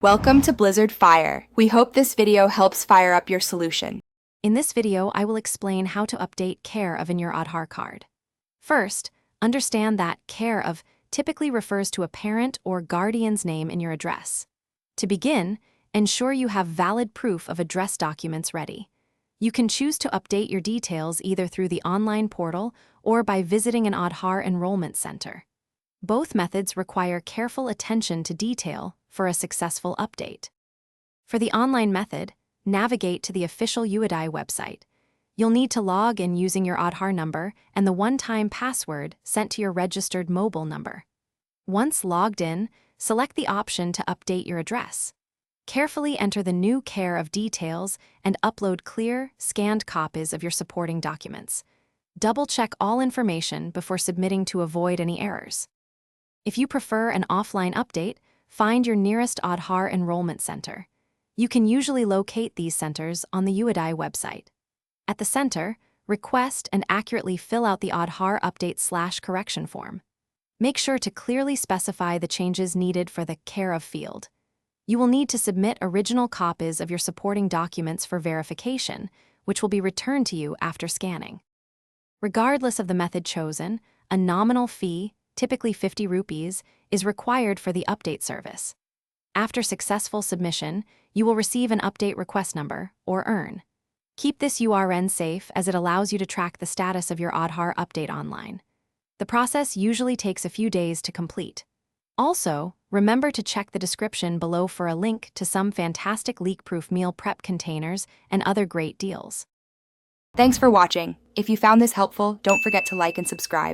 Welcome to Blizzard Fire. We hope this video helps fire up your solution. In this video, I will explain how to update care of in your Aadhar card. First, understand that care of typically refers to a parent or guardian's name in your address. To begin, ensure you have valid proof of address documents ready. You can choose to update your details either through the online portal or by visiting an Aadhar enrollment center. Both methods require careful attention to detail for a successful update. For the online method, navigate to the official UIDAI website. You'll need to log in using your Aadhar number and the one-time password sent to your registered mobile number. Once logged in, select the option to update your address. Carefully enter the new care of details and upload clear, scanned copies of your supporting documents. Double-check all information before submitting to avoid any errors. If you prefer an offline update, find your nearest Aadhar enrollment center. You can usually locate these centers on the UIDAI website. At the center, request and accurately fill out the Aadhar update/correction form. Make sure to clearly specify the changes needed for the care of field. You will need to submit original copies of your supporting documents for verification, which will be returned to you after scanning. Regardless of the method chosen, a nominal fee, typically 50 rupees, is required for the update service. After successful submission, you will receive an update request number, or EARN. Keep this URN safe as it allows you to track the status of your Aadhar update online. The process usually takes a few days to complete. Also, remember to check the description below for a link to some fantastic leak-proof meal prep containers and other great deals. Thanks for watching. If you found this helpful, don't forget to like and subscribe.